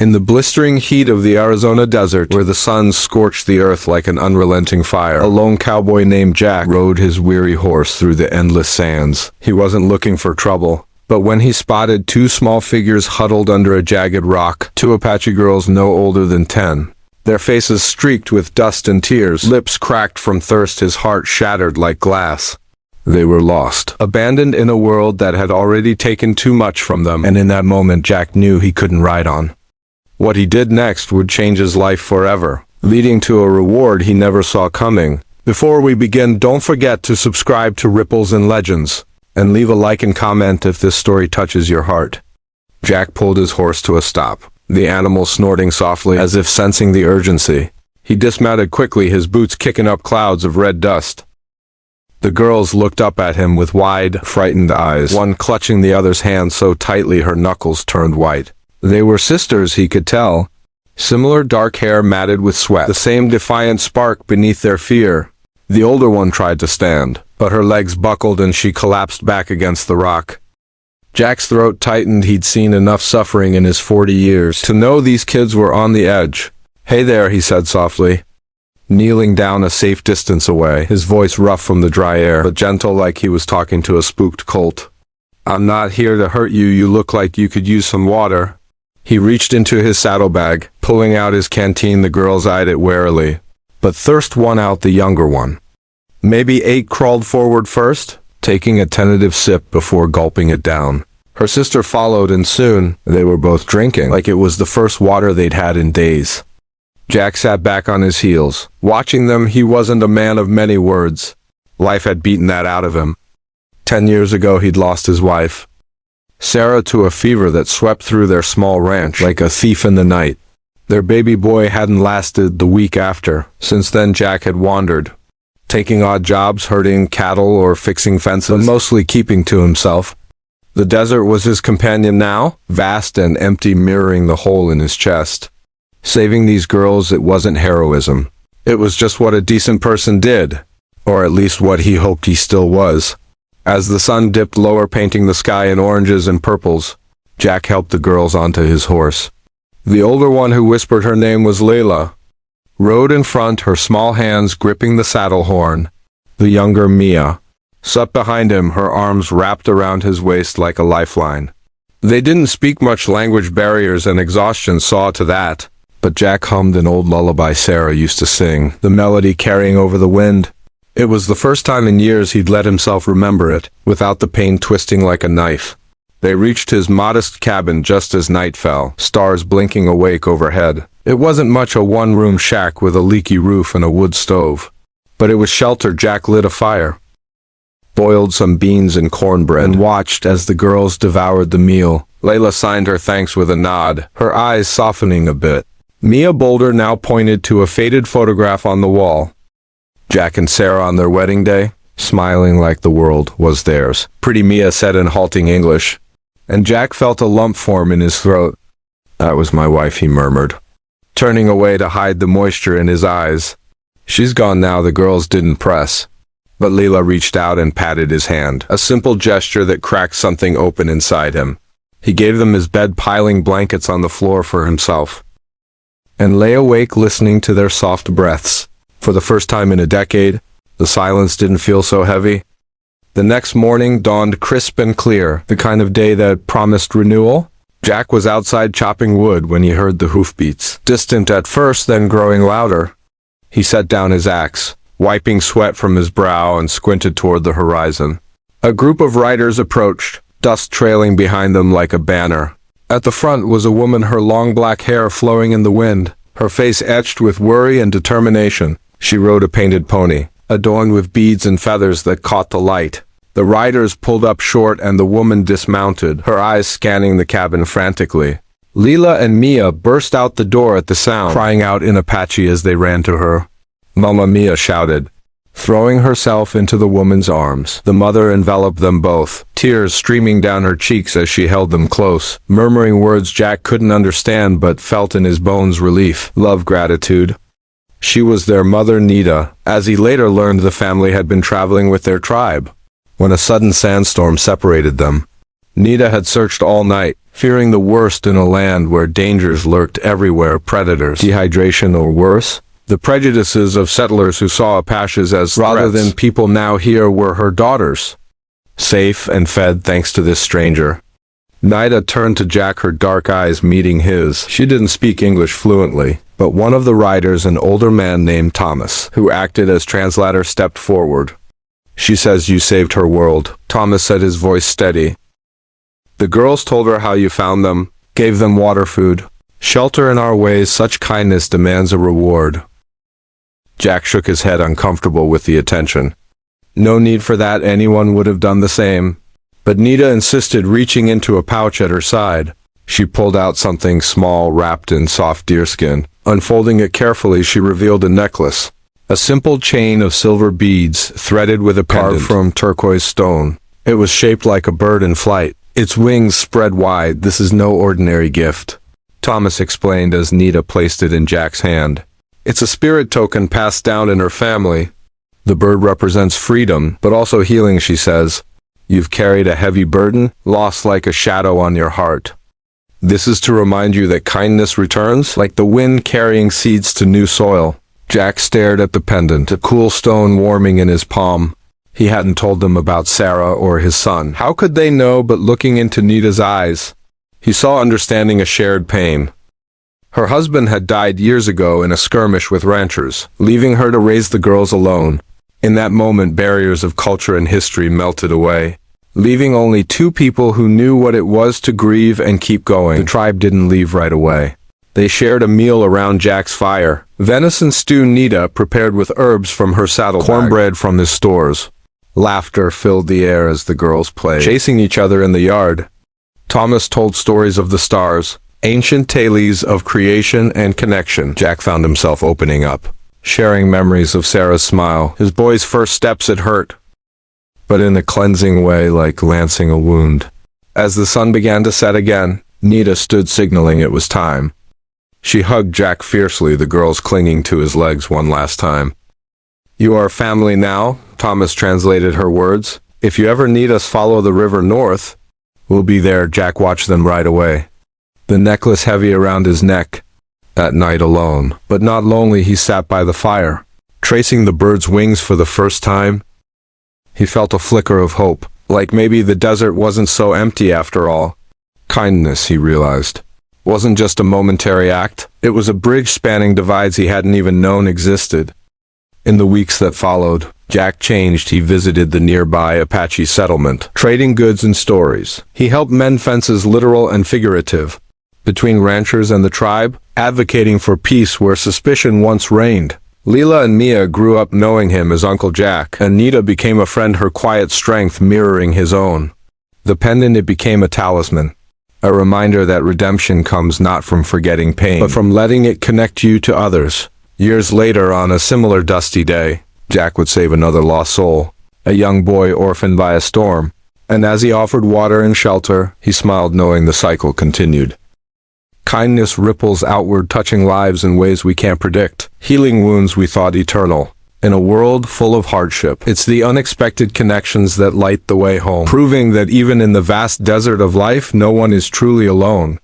In the blistering heat of the Arizona desert, where the sun scorched the earth like an unrelenting fire, a lone cowboy named Jack rode his weary horse through the endless sands. He wasn't looking for trouble, but when he spotted two small figures huddled under a jagged rock, two Apache girls no older than 10. Their faces streaked with dust and tears, lips cracked from thirst, his heart shattered like glass. They were lost, abandoned in a world that had already taken too much from them, and in that moment Jack knew he couldn't ride on. What he did next would change his life forever, leading to a reward he never saw coming. Before we begin, don't forget to subscribe to Ripples and Legends, and leave a like and comment if this story touches your heart. Jack pulled his horse to a stop, the animal snorting softly as if sensing the urgency. He dismounted quickly, his boots kicking up clouds of red dust. The girls looked up at him with wide, frightened eyes, one clutching the other's hand so tightly her knuckles turned white. They were sisters, he could tell. Similar dark hair matted with sweat, the same defiant spark beneath their fear. The older one tried to stand, but her legs buckled and she collapsed back against the rock. Jack's throat tightened. He'd seen enough suffering in his 40 years to know these kids were on the edge. "Hey there," he said softly, kneeling down a safe distance away, his voice rough from the dry air, but gentle like he was talking to a spooked colt. "I'm not here to hurt you. You look like you could use some water." He reached into his saddlebag, pulling out his canteen. The girls eyed it warily, but thirst won out. The younger one, maybe 8, crawled forward first, taking a tentative sip before gulping it down. Her sister followed, and soon they were both drinking like it was the first water they'd had in days. Jack sat back on his heels, watching them. He wasn't a man of many words. Life had beaten that out of him. 10 years ago he'd lost his wife, Sarah, to a fever that swept through their small ranch like a thief in the night. Their baby boy hadn't lasted the week after. Since then Jack had wandered, taking odd jobs, herding cattle or fixing fences, but mostly keeping to himself. The desert was his companion now, vast and empty, mirroring the hole in his chest. Saving these girls, it wasn't heroism. It was just what a decent person did, or at least what he hoped he still was. As the sun dipped lower, painting the sky in oranges and purples, Jack helped the girls onto his horse. The older one, who whispered her name was Layla, rode in front, her small hands gripping the saddle horn. The younger, Mia, sat behind him, her arms wrapped around his waist like a lifeline. They didn't speak much language, barriers and exhaustion saw to that, but Jack hummed an old lullaby Sarah used to sing, the melody carrying over the wind. It was the first time in years he'd let himself remember it, without the pain twisting like a knife. They reached his modest cabin just as night fell, stars blinking awake overhead. It wasn't much, a one-room shack with a leaky roof and a wood stove, but it was shelter. Jack lit a fire, boiled some beans and cornbread, and watched as the girls devoured the meal. Layla signed her thanks with a nod, her eyes softening a bit. Mia Boulder now pointed to a faded photograph on the wall. Jack and Sarah on their wedding day, smiling like the world was theirs. Pretty Mia said in halting English, and Jack felt a lump form in his throat. "That was my wife," he murmured, turning away to hide the moisture in his eyes. "She's gone now." The girls didn't press, but Leela reached out and patted his hand, a simple gesture that cracked something open inside him. He gave them his bed, piling blankets on the floor for himself, and lay awake listening to their soft breaths. For the first time in a decade, the silence didn't feel so heavy. The next morning dawned crisp and clear, the kind of day that promised renewal. Jack was outside chopping wood when he heard the hoofbeats, distant at first, then growing louder. He set down his axe, wiping sweat from his brow, and squinted toward the horizon. A group of riders approached, dust trailing behind them like a banner. At the front was a woman, her long black hair flowing in the wind, her face etched with worry and determination. She rode a painted pony, adorned with beads and feathers that caught the light. The riders pulled up short and the woman dismounted, her eyes scanning the cabin frantically. Leela and Mia burst out the door at the sound, crying out in Apache as they ran to her. "Mama!" Mia shouted, throwing herself into the woman's arms. The mother enveloped them both, tears streaming down her cheeks as she held them close, murmuring words Jack couldn't understand but felt in his bones: relief, love, gratitude. She was their mother, Nita. As he later learned, the family had been traveling with their tribe when a sudden sandstorm separated them. Nita had searched all night, fearing the worst in a land where dangers lurked everywhere, predators, dehydration or worse. The prejudices of settlers who saw Apaches as rather than people now here were her daughters. Safe and fed thanks to this stranger. Nita turned to Jack, her dark eyes meeting his. She didn't speak English fluently, but one of the riders, an older man named Thomas, who acted as translator, stepped forward. She says you saved her world, Thomas said, his voice steady. The girls told her how you found them, gave them water, food, shelter. In our ways, such kindness demands a reward. Jack shook his head, uncomfortable with the attention. No need for that, anyone would have done the same. But Nita insisted, reaching into a pouch at her side. She pulled out something small wrapped in soft deerskin. Unfolding it carefully, she revealed a necklace. A simple chain of silver beads, threaded with a pendant carved from turquoise stone. It was shaped like a bird in flight, its wings spread wide. This is no ordinary gift, Thomas explained as Nita placed it in Jack's hand. It's a spirit token passed down in her family. The bird represents freedom, but also healing, she says. You've carried a heavy burden, lost like a shadow on your heart. This is to remind you that kindness returns, like the wind carrying seeds to new soil. Jack stared at the pendant, a cool stone warming in his palm. He hadn't told them about Sarah or his son. How could they know? But looking into Nita's eyes, he saw understanding, a shared pain. Her husband had died years ago in a skirmish with ranchers, leaving her to raise the girls alone. In that moment, barriers of culture and history melted away, leaving only two people who knew what it was to grieve and keep going. The tribe didn't leave right away. They shared a meal around Jack's fire. Venison stew Nita prepared with herbs from her saddlebag, cornbread from his stores. Laughter filled the air as the girls played, chasing each other in the yard. Thomas told stories of the stars, ancient tales of creation and connection. Jack found himself opening up, sharing memories of Sarah's smile, his boy's first steps. It hurt, but in a cleansing way, like lancing a wound. As the sun began to set again, Nita stood, signaling it was time. She hugged Jack fiercely, the girls clinging to his legs one last time. You are family now, Thomas translated her words. If you ever need us, follow the river north. We'll be there. Jack watched them right away, the necklace heavy around his neck. At night, alone, but not lonely, he sat by the fire, tracing the bird's wings for the first time. He felt a flicker of hope, like maybe the desert wasn't so empty after all. Kindness, he realized, wasn't just a momentary act. It was a bridge spanning divides he hadn't even known existed. In the weeks that followed, Jack changed. He visited the nearby Apache settlement, trading goods and stories. He helped mend fences, literal and figurative, between ranchers and the tribe, advocating for peace where suspicion once reigned. Leela and Mia grew up knowing him as Uncle Jack. Anita became a friend, her quiet strength mirroring his own. The pendant, it became a talisman, a reminder that redemption comes not from forgetting pain, but from letting it connect you to others. Years later, on a similar dusty day, Jack would save another lost soul, a young boy orphaned by a storm. And as he offered water and shelter, he smiled, knowing the cycle continued. Kindness ripples outward, touching lives in ways we can't predict, healing wounds we thought eternal. In a world full of hardship, it's the unexpected connections that light the way home, proving that even in the vast desert of life, no one is truly alone.